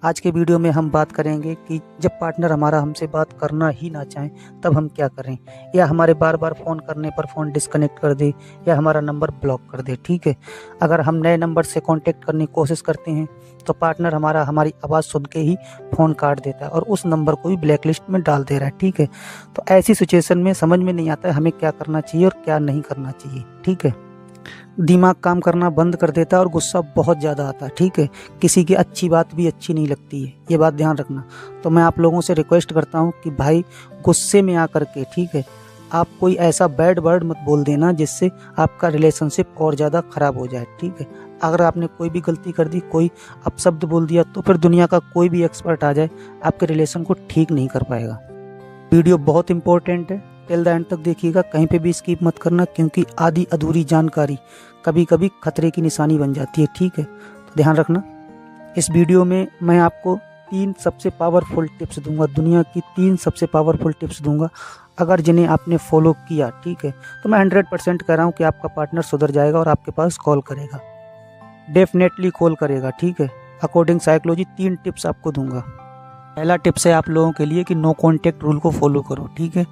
आज के वीडियो में हम बात करेंगे कि जब पार्टनर हमारा हमसे बात करना ही ना चाहें तब हम क्या करें, या हमारे बार बार फ़ोन करने पर फ़ोन डिस्कनेक्ट कर दे या हमारा नंबर ब्लॉक कर दे। ठीक है, अगर हम नए नंबर से कांटेक्ट करने की कोशिश करते हैं तो पार्टनर हमारा हमारी आवाज़ सुन के ही फ़ोन काट देता है और उस नंबर को भी ब्लैक लिस्ट में डाल दे रहा है। ठीक है, तो ऐसी सिचुएशन में समझ में नहीं आता है हमें क्या करना चाहिए और क्या नहीं करना चाहिए। ठीक है, दिमाग काम करना बंद कर देता है और गुस्सा बहुत ज़्यादा आता है। ठीक है, किसी की अच्छी बात भी अच्छी नहीं लगती है, ये बात ध्यान रखना। तो मैं आप लोगों से रिक्वेस्ट करता हूँ कि भाई गुस्से में आकर के, ठीक है, आप कोई ऐसा बैड वर्ड मत बोल देना जिससे आपका रिलेशनशिप और ज़्यादा ख़राब हो जाए। ठीक है, अगर आपने कोई भी गलती कर दी, कोई अपशब्द बोल दिया, तो फिर दुनिया का कोई भी एक्सपर्ट आ जाए आपके रिलेशन को ठीक नहीं कर पाएगा। वीडियो बहुत इंपॉर्टेंट है, टिल द एंड तक देखिएगा, कहीं पे भी स्किप मत करना, क्योंकि आधी अधूरी जानकारी कभी कभी खतरे की निशानी बन जाती है। ठीक है, तो ध्यान रखना। इस वीडियो में मैं आपको 3 सबसे पावरफुल टिप्स दूंगा, दुनिया की 3 सबसे पावरफुल टिप्स दूंगा। अगर जिन्हें आपने फॉलो किया, ठीक है, तो मैं 100% कह रहा हूँ कि आपका पार्टनर सुधर जाएगा और आपके पास कॉल करेगा, डेफिनेटली कॉल करेगा। ठीक है, अकॉर्डिंग साइकोलॉजी 3 टिप्स आपको दूंगा। पहला टिप्स है आप लोगों के लिए कि नो कॉन्टैक्ट रूल को फॉलो करो। ठीक है,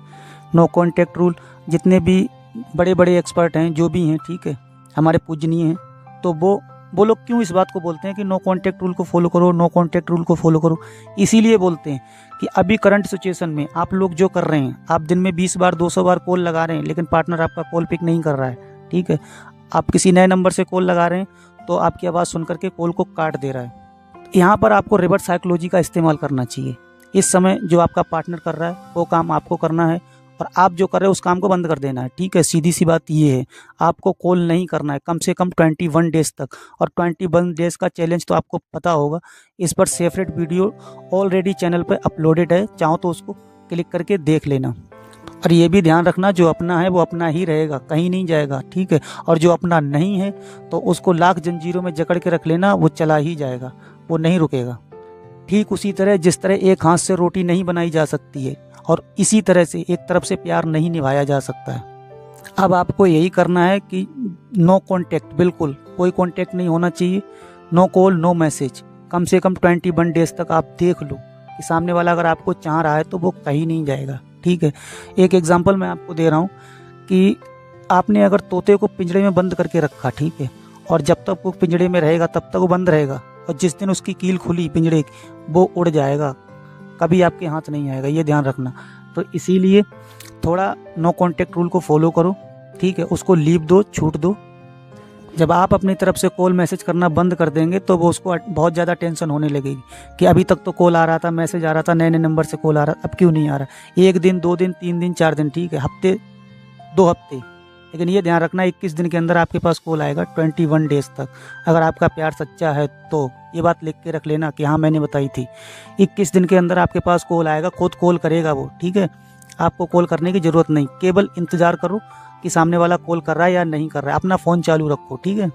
नो कॉन्टैक्ट रूल, जितने भी बड़े बड़े एक्सपर्ट हैं, जो भी हैं, ठीक है, हमारे पूजनीय हैं, तो वो लोग क्यों इस बात को बोलते हैं कि नो कॉन्टैक्ट रूल को फॉलो करो, नो कॉन्टैक्ट रूल को फॉलो करो? इसीलिए बोलते हैं कि अभी करंट सिचुएशन में आप लोग जो कर रहे हैं, आप दिन में 20 बार 200 बार कॉल लगा रहे हैं, लेकिन पार्टनर आपका कॉल पिक नहीं कर रहा है। ठीक है, आप किसी नए नंबर से कॉल लगा रहे हैं तो आपकी आवाज़ सुन करके कॉल को काट दे रहा है। यहाँ पर आपको रिवर्स साइकोलॉजी का इस्तेमाल करना चाहिए। इस समय जो आपका पार्टनर कर रहा है वो काम आपको करना है और आप जो कर रहे हो उस काम को बंद कर देना है। ठीक है, सीधी सी बात ये है, आपको कॉल नहीं करना है कम से कम 21 डेज तक। और 21 डेज का चैलेंज तो आपको पता होगा, इस पर सेपरेट वीडियो ऑलरेडी चैनल पर अपलोडेड है, चाहो तो उसको क्लिक करके देख लेना। और ये भी ध्यान रखना, जो अपना है वो अपना ही रहेगा, कहीं नहीं जाएगा। ठीक है, और जो अपना नहीं है तो उसको लाख जंजीरों में जकड़ के रख लेना, वो चला ही जाएगा, वो नहीं रुकेगा। ठीक उसी तरह जिस तरह एक हाथ से रोटी नहीं बनाई जा सकती है और इसी तरह से एक तरफ से प्यार नहीं निभाया जा सकता है। अब आपको यही करना है कि नो कॉन्टैक्ट, बिल्कुल कोई कॉन्टैक्ट नहीं होना चाहिए, नो कॉल नो मैसेज, कम से कम 21 डेज तक। आप देख लो कि सामने वाला अगर आपको चाह रहा है तो वो कहीं नहीं जाएगा। ठीक है, एक एग्जांपल मैं आपको दे रहा हूँ कि आपने अगर तोते को पिंजरे में बंद करके रखा, ठीक है, और जब तक वो पिंजरे में रहेगा तब तक वो बंद रहेगा, और जिस दिन उसकी कील खुली पिंजरे की, वो उड़ जाएगा, कभी आपके हाथ नहीं आएगा, ये ध्यान रखना। तो इसीलिए थोड़ा नो कॉन्टैक्ट रूल को फॉलो करो। ठीक है, उसको लीव दो, छूट दो। जब आप अपनी तरफ से कॉल मैसेज करना बंद कर देंगे तो वो उसको बहुत ज़्यादा टेंशन होने लगेगी कि अभी तक तो कॉल आ रहा था, मैसेज आ रहा था, नए नए नंबर से कॉल आ रहा, अब क्यों नहीं आ रहा? 1 दिन 2 दिन 3 दिन 4 दिन, ठीक है, हफ्ते 2 हफ्ते, लेकिन ये ध्यान रखना 21 दिन के अंदर आपके पास कॉल आएगा, 21 डेज तक। अगर आपका प्यार सच्चा है तो ये बात लिख के रख लेना कि हाँ मैंने बताई थी, 21 दिन के अंदर आपके पास कॉल आएगा, खुद कॉल करेगा वो। ठीक है, आपको कॉल करने की ज़रूरत नहीं, केवल इंतज़ार करो कि सामने वाला कॉल कर रहा है या नहीं कर रहा है, अपना फ़ोन चालू रखो। ठीक है,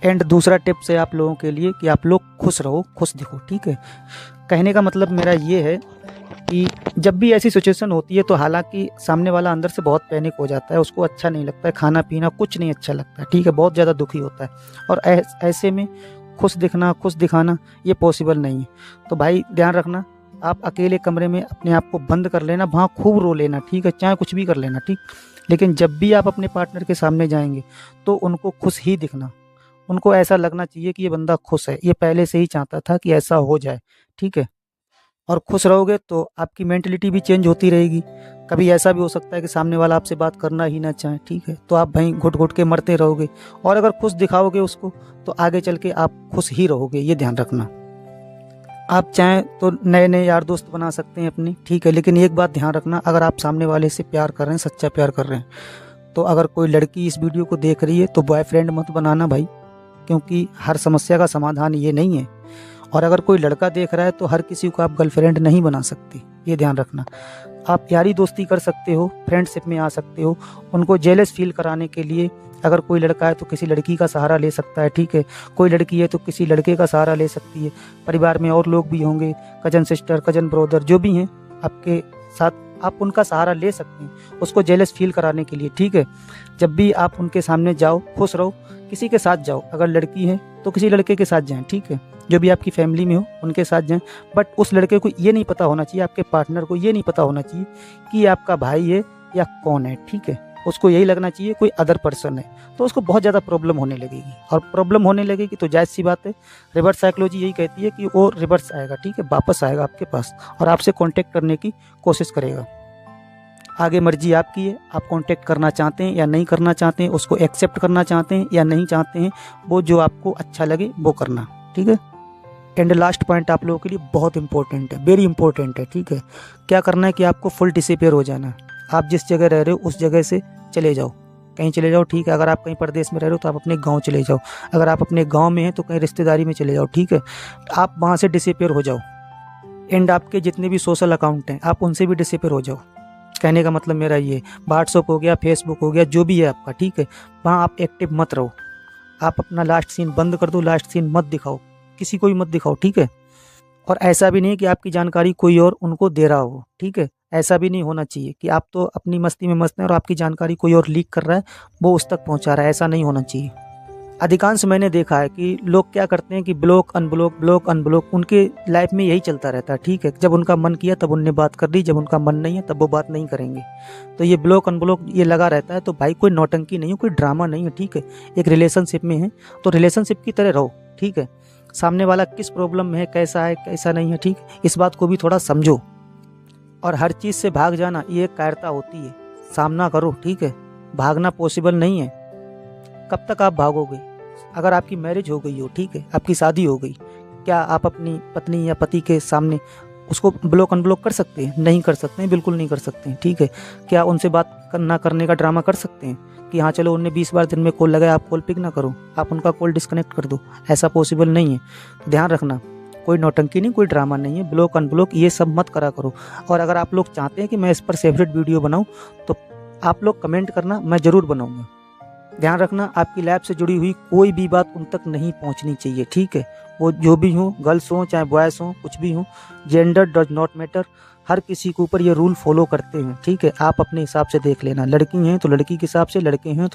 एंड दूसरा टिप्स है आप लोगों के लिए कि आप लोग खुश रहो, खुश दिखो। ठीक है, कहने का मतलब मेरा ये है कि जब भी ऐसी सिचुएशन होती है तो हालांकि सामने वाला अंदर से बहुत पैनिक हो जाता है, उसको अच्छा नहीं लगता है, खाना पीना कुछ नहीं अच्छा लगता है। ठीक है, बहुत ज़्यादा दुखी होता है, और ऐसे में खुश दिखना, खुश दिखाना ये पॉसिबल नहीं है। तो भाई ध्यान रखना, आप अकेले कमरे में अपने आप को बंद कर लेना, वहाँ खूब रो लेना, ठीक है, चाहे कुछ भी कर लेना, ठीक। लेकिन जब भी आप अपने पार्टनर के सामने जाएंगे तो उनको खुश ही दिखना, उनको ऐसा लगना चाहिए कि ये बंदा खुश है, ये पहले से ही चाहता था कि ऐसा हो जाए। ठीक है, और खुश रहोगे तो आपकी मेंटलिटी भी चेंज होती रहेगी। कभी ऐसा भी हो सकता है कि सामने वाला आपसे बात करना ही ना चाहे, ठीक है, तो आप भाई घुट घुट के मरते रहोगे। और अगर खुश दिखाओगे उसको तो आगे चल के आप खुश ही रहोगे, ये ध्यान रखना। आप चाहें तो नए नए यार दोस्त बना सकते हैं अपने, ठीक है, लेकिन एक बात ध्यान रखना, अगर आप सामने वाले से प्यार कर रहे हैं, सच्चा प्यार कर रहे हैं, तो अगर कोई लड़की इस वीडियो को देख रही है तो बॉयफ्रेंड मत बनाना भाई, क्योंकि हर समस्या का समाधान ये नहीं है। और अगर कोई लड़का देख रहा है तो हर किसी को आप गर्लफ्रेंड नहीं बना सकते, ये ध्यान रखना। आप यारी दोस्ती कर सकते हो, फ्रेंडशिप में आ सकते हो, उनको जेलस फील कराने के लिए अगर कोई लड़का है तो किसी लड़की का सहारा ले सकता है। ठीक है, कोई लड़की है तो किसी लड़के का सहारा ले सकती है। परिवार में और लोग भी होंगे, कजन सिस्टर, कजन ब्रदर, जो भी हैं आपके साथ, आप उनका सहारा ले सकते हैं उसको जेलस फील कराने के लिए। ठीक है, जब भी आप उनके सामने जाओ खुश रहो किसी के साथ जाओ, अगर लड़की है तो किसी लड़के के साथ जाएं, ठीक है, जो भी आपकी फैमिली में हो उनके साथ जाएं। बट उस लड़के को ये नहीं पता होना चाहिए, आपके पार्टनर को ये नहीं पता होना चाहिए कि ये आपका भाई है या कौन है, ठीक है। उसको यही लगना चाहिए कोई अदर पर्सन है, तो उसको बहुत ज़्यादा प्रॉब्लम होने लगेगी, और प्रॉब्लम होने लगेगी तो जायज़ सी बात है, रिवर्स साइकोलॉजी यही कहती है कि वो रिवर्स आएगा, ठीक है, वापस आएगा आपके पास और आपसे कांटेक्ट करने की कोशिश करेगा। आगे मर्जी आपकी है, आप कांटेक्ट करना चाहते हैं या नहीं करना चाहते हैं, उसको एक्सेप्ट करना चाहते हैं या नहीं चाहते हैं, वो जो आपको अच्छा लगे वो करना, ठीक है। एंड लास्ट पॉइंट आप लोगों के लिए बहुत इंपॉर्टेंट है, वेरी इंपॉर्टेंट है, ठीक है। क्या करना है कि आपको फुल डिसअपीयर हो जाना है। आप जिस जगह रह रहे हो उस जगह से चले जाओ, कहीं चले जाओ, ठीक है। अगर आप कहीं प्रदेश में रह रहे हो तो आप अपने गांव चले जाओ, अगर आप अपने गांव में हैं तो कहीं रिश्तेदारी में चले जाओ, ठीक है। आप वहाँ से डिसअपीयर हो जाओ। एंड आपके जितने भी सोशल अकाउंट हैं आप उनसे भी डिसअपीयर हो जाओ। कहने का मतलब मेरा ये, व्हाट्सअप हो गया, फेसबुक हो गया, जो भी है आपका, ठीक है, वहाँ आप एक्टिव मत रहो। आप अपना लास्ट सीन बंद कर दो, लास्ट सीन मत दिखाओ, किसी को भी मत दिखाओ, ठीक है। और ऐसा भी नहीं कि आपकी जानकारी कोई और उनको दे रहा हो, ठीक है। ऐसा भी नहीं होना चाहिए कि आप तो अपनी मस्ती में मस्त हैं और आपकी जानकारी कोई और लीक कर रहा है, वो उस तक पहुंचा रहा है, ऐसा नहीं होना चाहिए। अधिकांश मैंने देखा है कि लोग क्या करते हैं कि ब्लॉक अनब्लॉक, ब्लॉक अनब्लॉक, उनके लाइफ में यही चलता रहता है, ठीक है। जब उनका मन किया तब उनने बात कर दी, जब उनका मन नहीं है तब वो बात नहीं करेंगे। तो ये ब्लॉक अनब्लॉक ये लगा रहता है। तो भाई कोई नौटंकी नहीं है, कोई ड्रामा नहीं है, ठीक है। एक रिलेशनशिप में है तो रिलेशनशिप की तरह रहो, ठीक है। सामने वाला किस प्रॉब्लम में है, कैसा है, कैसा नहीं है, ठीक, इस बात को भी थोड़ा समझो। और हर चीज़ से भाग जाना ये एक कायरता होती है, सामना करो, ठीक है। भागना पॉसिबल नहीं है। कब तक आप भागोगे? अगर आपकी मैरिज हो गई हो, ठीक है, आपकी शादी हो गई, क्या आप अपनी पत्नी या पति के सामने उसको ब्लॉक अनब्लॉक कर सकते हैं? नहीं कर सकते हैं, बिल्कुल नहीं कर सकते हैं, ठीक है। क्या उनसे बात ना करने का ड्रामा कर सकते हैं कि हाँ चलो उनने 20 बार दिन में कॉल लगाया, आप कॉल पिक ना करो, आप उनका कॉल डिस्कनेक्ट कर दो? ऐसा पॉसिबल नहीं है। तो ध्यान रखना, कोई नौटंकी नहीं, कोई ड्रामा नहीं है, ब्लॉक अनब्लॉक ये सब मत करा करो। और अगर आप लोग चाहते हैं कि मैं इस पर सेपरेट वीडियो बनाऊं तो आप लोग कमेंट करना, मैं ज़रूर बनाऊंगा। ध्यान रखना, आपकी लाइफ से जुड़ी हुई कोई भी बात उन तक नहीं पहुंचनी चाहिए, ठीक है। वो जो भी हो, गर्ल्स हो चाहे बॉयज़ हो, कुछ भी हो, जेंडर डज नॉट मैटर। हर किसी के ऊपर ये रूल फॉलो करते हैं, ठीक है। आप अपने हिसाब से देख लेना, लड़की हैं तो लड़की के हिसाब से, लड़के हैं तो